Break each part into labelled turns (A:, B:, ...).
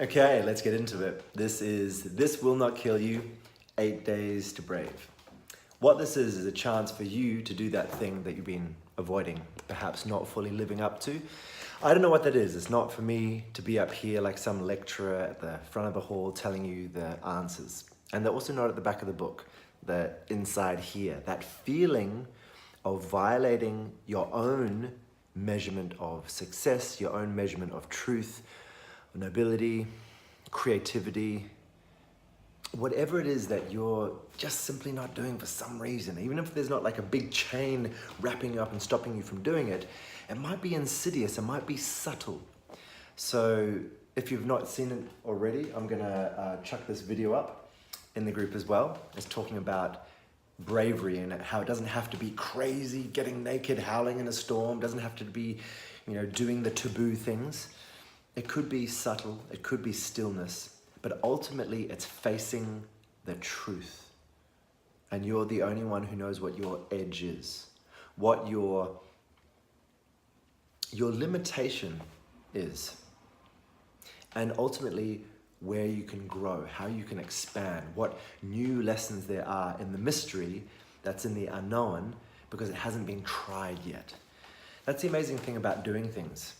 A: Okay, let's get into it. This Will Not Kill You, 8 Days to Brave. What this is a chance for you to do that thing that you've been avoiding, perhaps not fully living up to. I don't know what that is. It's not for me to be up here like some lecturer at the front of the hall telling you the answers. And they're also not at the back of the book. They're inside here. That feeling of violating your own measurement of success, your own measurement of truth, nobility, creativity, whatever it is that you're just simply not doing for some reason, even if there's not like a big chain wrapping you up and stopping you from doing it, it might be insidious, it might be subtle. So if you've not seen it already, I'm gonna chuck this video up in the group as well. It's talking about bravery and how it doesn't have to be crazy, getting naked, howling in a storm, doesn't have to be, doing the taboo things. It could be subtle, it could be stillness, but ultimately it's facing the truth. And you're the only one who knows what your edge is, what your limitation is, and ultimately where you can grow, how you can expand, what new lessons there are in the mystery that's in the unknown because it hasn't been tried yet. That's the amazing thing about doing things.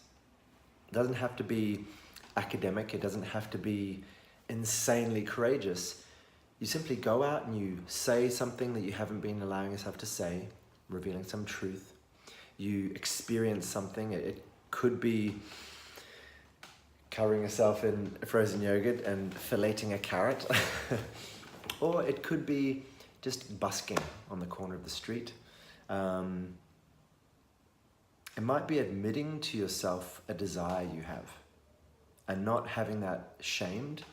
A: It doesn't have to be academic, it doesn't have to be insanely courageous. You simply go out and you say something that you haven't been allowing yourself to say, revealing some truth. You experience something. It could be covering yourself in frozen yogurt and filleting a carrot. Or it could be just busking on the corner of the street. It might be admitting to yourself a desire you have and not having that shamed,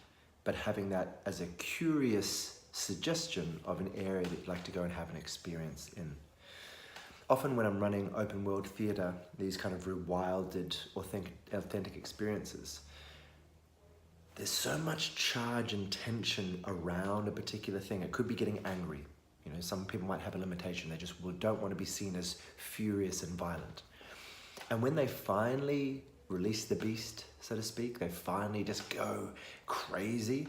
A: but having that as a curious suggestion of an area that you'd like to go and have an experience in. Often when I'm running open world theatre, these kind of rewilded, authentic experiences, there's so much charge and tension around a particular thing. It could be getting angry. Some people might have a limitation. They just don't want to be seen as furious and violent. And when they finally release the beast, so to speak, they finally just go crazy,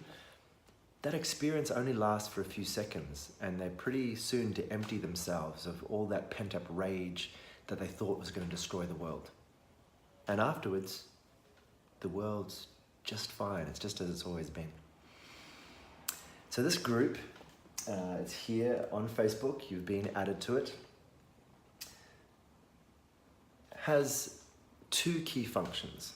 A: that experience only lasts for a few seconds, and they're pretty soon to empty themselves of all that pent-up rage that they thought was going to destroy the world. And afterwards, the world's just fine. It's just as it's always been. So this group, it's here on Facebook. You've been added to it. Has two key functions.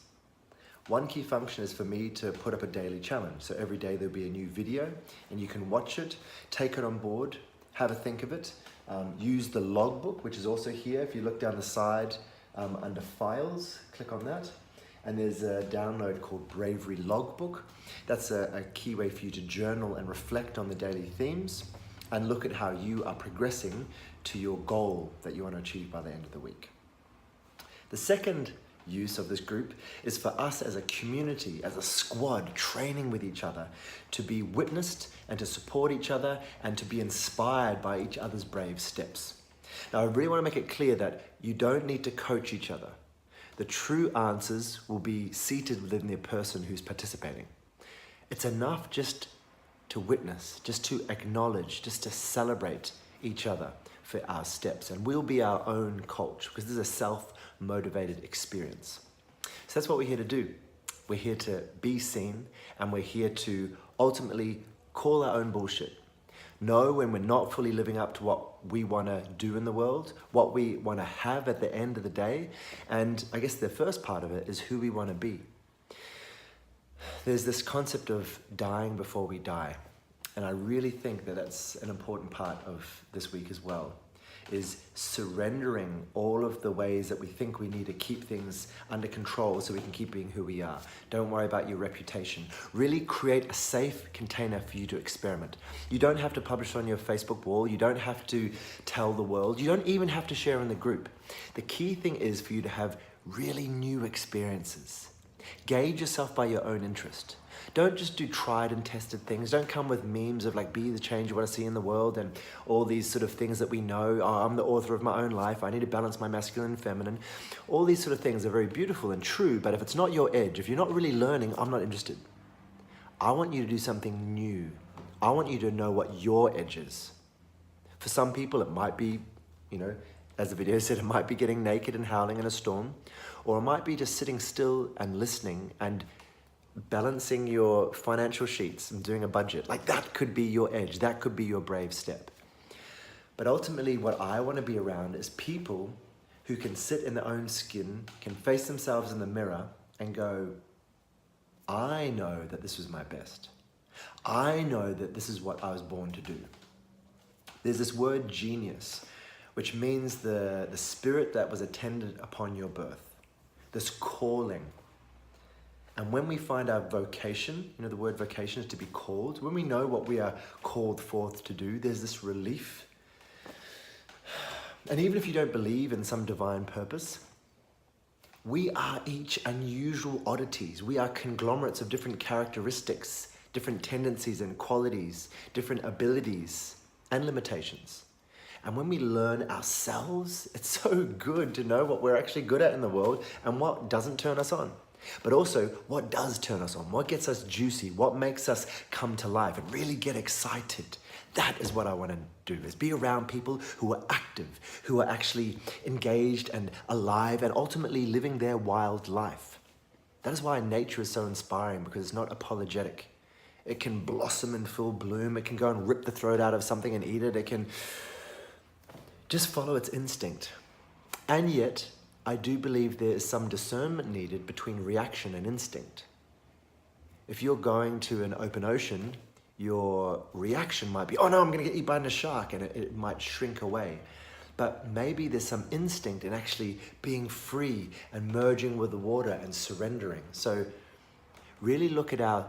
A: One key function is for me to put up a daily challenge. So every day there'll be a new video and you can watch it, take it on board, have a think of it, use the logbook, which is also here. If you look down the side under files, click on that. And there's a download called Bravery Logbook. That's a key way for you to journal and reflect on the daily themes and look at how you are progressing to your goal that you want to achieve by the end of the week. The second use of this group is for us as a community, as a squad, training with each other, to be witnessed and to support each other and to be inspired by each other's brave steps. Now, I really want to make it clear that you don't need to coach each other. The true answers will be seated within the person who's participating. It's enough just to witness, just to acknowledge, just to celebrate each other for our steps. And we'll be our own coach because this is a self-motivated experience. So that's what we're here to do. We're here to be seen, and we're here to ultimately call our own bullshit. Know when we're not fully living up to what we want to do in the world, what we want to have at the end of the day. And I guess the first part of it is who we want to be. There's this concept of dying before we die. And I really think that that's an important part of this week as well, is surrendering all of the ways that we think we need to keep things under control so we can keep being who we are. Don't worry about your reputation. Really create a safe container for you to experiment. You don't have to publish on your Facebook wall. You don't have to tell the world. You don't even have to share in the group. The key thing is for you to have really new experiences. Gauge yourself by your own interest. Don't just do tried and tested things. Don't come with memes of like, be the change you want to see in the world and all these sort of things that we know. Oh, I'm the author of my own life. I need to balance my masculine and feminine. All these sort of things are very beautiful and true, but if it's not your edge, if you're not really learning, I'm not interested. I want you to do something new. I want you to know what your edge is. For some people, it might be, as the video said, it might be getting naked and howling in a storm, or it might be just sitting still and listening and balancing your financial sheets and doing a budget. Like that could be your edge. That could be your brave step. But ultimately, what I want to be around is people who can sit in their own skin, can face themselves in the mirror and go, I know that this was my best. I know that this is what I was born to do. There's this word genius, which means the spirit that was attendant upon your birth, this calling. And when we find our vocation, the word vocation is to be called. When we know what we are called forth to do, there's this relief. And even if you don't believe in some divine purpose, we are each unusual oddities. We are conglomerates of different characteristics, different tendencies and qualities, different abilities and limitations. And when we learn ourselves, it's so good to know what we're actually good at in the world and what doesn't turn us on. But also, what does turn us on? What gets us juicy? What makes us come to life and really get excited? That is what I want to do, is be around people who are active, who are actually engaged and alive and ultimately living their wild life. That is why nature is so inspiring, because it's not apologetic. It can blossom in full bloom. It can go and rip the throat out of something and eat it. It can just follow its instinct. And yet, I do believe there is some discernment needed between reaction and instinct. If you're going to an open ocean, your reaction might be, oh no, I'm going to get eaten by a shark, and it might shrink away. But maybe there's some instinct in actually being free and merging with the water and surrendering. So really look at our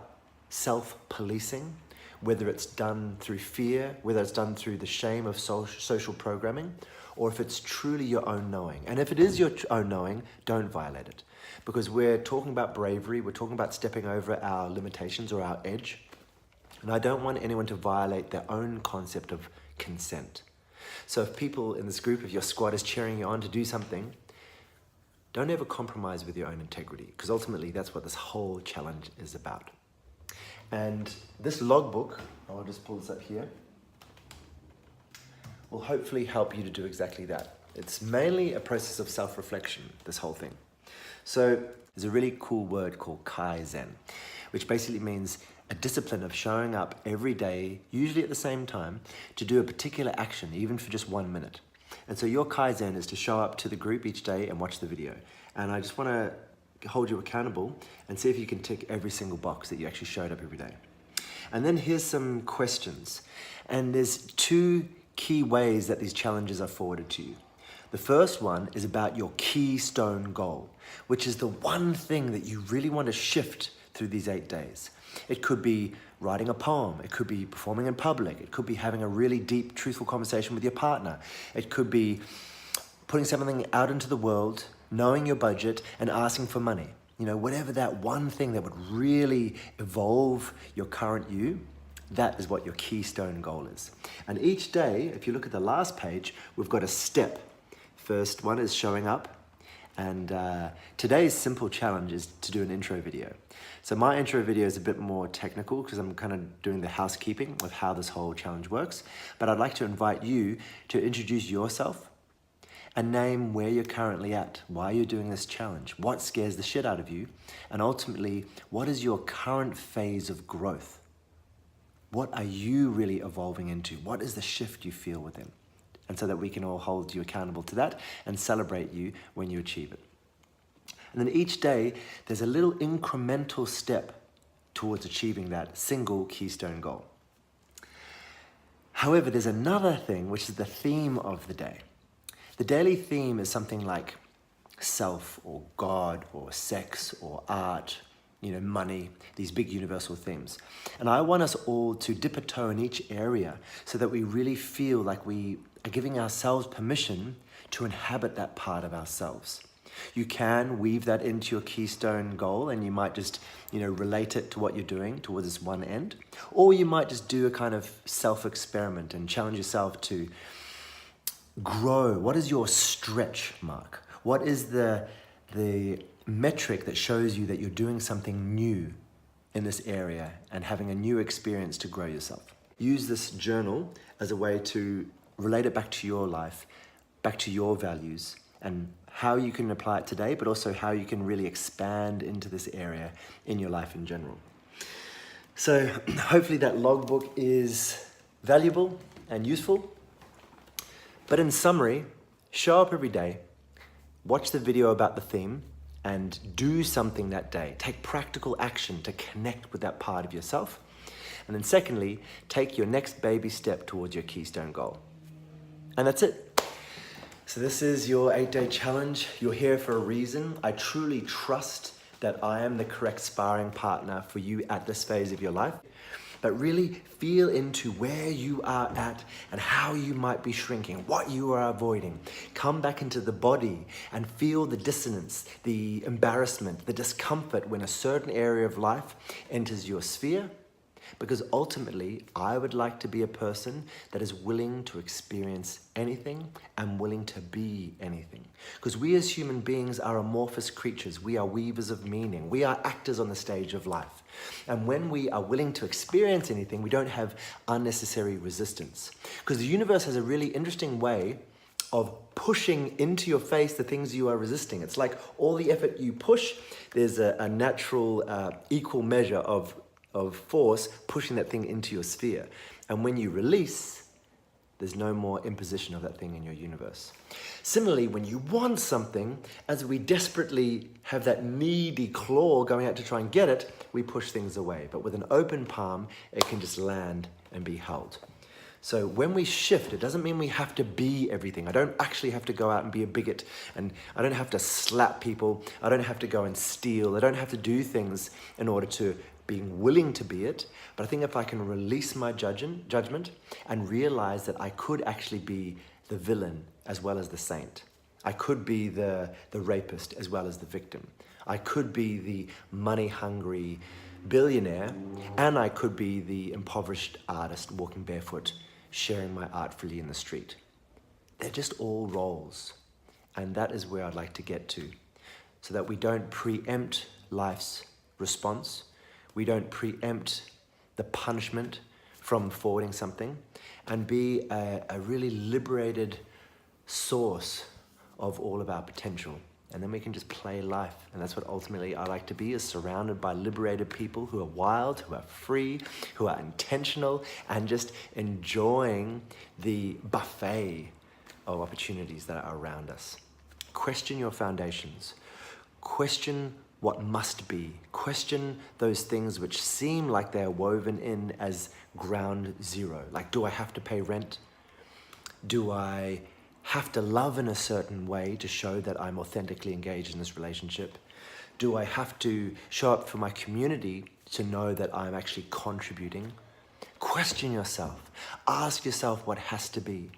A: self-policing, whether it's done through fear, whether it's done through the shame of social programming, or if it's truly your own knowing. And if it is your own knowing, don't violate it. Because we're talking about bravery, we're talking about stepping over our limitations or our edge. And I don't want anyone to violate their own concept of consent. So if people in this group, if your squad is cheering you on to do something, don't ever compromise with your own integrity, because ultimately that's what this whole challenge is about. And this logbook, I'll just pull this up here, will hopefully help you to do exactly that. It's mainly a process of self-reflection, this whole thing. So there's a really cool word called Kaizen, which basically means a discipline of showing up every day, usually at the same time, to do a particular action, even for just 1 minute. And so your Kaizen is to show up to the group each day and watch the video. And I just want to hold you accountable and see if you can tick every single box that you actually showed up every day. And then here's some questions. And there's 2 key ways that these challenges are forwarded to you. The first one is about your keystone goal, which is the one thing that you really want to shift through these 8 days. It could be writing a poem. It could be performing in public. It could be having a really deep, truthful conversation with your partner. It could be putting something out into the world, knowing your budget, and asking for money. Whatever that one thing that would really evolve your current you, that is what your keystone goal is. And each day, if you look at the last page, we've got a step. First one is showing up. And today's simple challenge is to do an intro video. So my intro video is a bit more technical because I'm kind of doing the housekeeping of how this whole challenge works. But I'd like to invite you to introduce yourself and name where you're currently at, why you're doing this challenge, what scares the shit out of you, and ultimately, what is your current phase of growth? What are you really evolving into? What is the shift you feel within? And so that we can all hold you accountable to that and celebrate you when you achieve it. And then each day, there's a little incremental step towards achieving that single keystone goal. However, there's another thing, which is the theme of the day. The daily theme is something like self or God or sex or art, money, these big universal themes. And I want us all to dip a toe in each area so that we really feel like we are giving ourselves permission to inhabit that part of ourselves. You can weave that into your keystone goal, and you might just, relate it to what you're doing towards this one end. Or you might just do a kind of self-experiment and challenge yourself to grow. What is your stretch mark? What is the metric that shows you that you're doing something new in this area and having a new experience to grow yourself? Use this journal as a way to relate it back to your life, back to your values, and how you can apply it today, but also how you can really expand into this area in your life in general. So hopefully that logbook is valuable and useful. But in summary, show up every day, watch the video about the theme, and do something that day. Take practical action to connect with that part of yourself. And then secondly, take your next baby step towards your keystone goal. And that's it. So this is your 8-day challenge. You're here for a reason. I truly trust that I am the correct sparring partner for you at this phase of your life. But really feel into where you are at and how you might be shrinking, what you are avoiding. Come back into the body and feel the dissonance, the embarrassment, the discomfort when a certain area of life enters your sphere. Because ultimately, I would like to be a person that is willing to experience anything and willing to be anything. Because we as human beings are amorphous creatures. We are weavers of meaning. We are actors on the stage of life. And when we are willing to experience anything, we don't have unnecessary resistance. Because the universe has a really interesting way of pushing into your face the things you are resisting. It's like all the effort you push, there's a natural equal measure of force pushing that thing into your sphere. And when you release, there's no more imposition of that thing in your universe. Similarly, when you want something, as we desperately have that needy claw going out to try and get it, we push things away. But with an open palm, it can just land and be held. So when we shift, it doesn't mean we have to be everything. I don't actually have to go out and be a bigot, and I don't have to slap people. I don't have to go and steal. I don't have to do things in order to being willing to be it. But I think if I can release my judgment and realize that I could actually be the villain as well as the saint. I could be the rapist as well as the victim. I could be the money-hungry billionaire, and I could be the impoverished artist walking barefoot, sharing my art freely in the street. They're just all roles. And that is where I'd like to get to, so that we don't preempt life's response. We don't preempt the punishment from forwarding something, and be a really liberated source of all of our potential. And then we can just play life. And that's what ultimately I like to be, is surrounded by liberated people who are wild, who are free, who are intentional, and just enjoying the buffet of opportunities that are around us. Question your foundations. Question what must be. Question those things which seem like they're woven in as ground zero. Like, do I have to pay rent? Do I have to love in a certain way to show that I'm authentically engaged in this relationship? Do I have to show up for my community to know that I'm actually contributing? Question yourself. Ask yourself what has to be.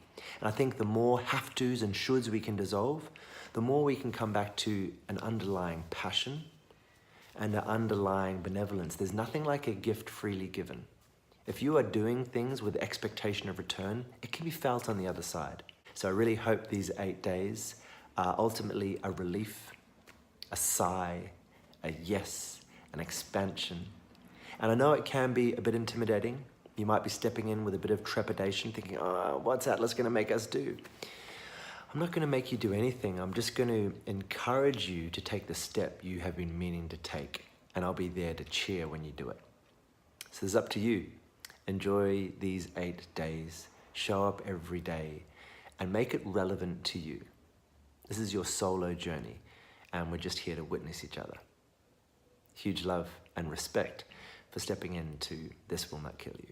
A: And I think the more have-tos and shoulds we can dissolve, the more we can come back to an underlying passion and an underlying benevolence. There's nothing like a gift freely given. If you are doing things with expectation of return, it can be felt on the other side. So I really hope these 8 days are ultimately a relief, a sigh, a yes, an expansion. And I know it can be a bit intimidating. You might be stepping in with a bit of trepidation, thinking, oh, what's Atlas going to make us do? I'm not going to make you do anything. I'm just going to encourage you to take the step you have been meaning to take. And I'll be there to cheer when you do it. So it's up to you. Enjoy these 8 days. Show up every day and make it relevant to you. This is your solo journey, and we're just here to witness each other. Huge love and respect for stepping into This Will Not Kill You.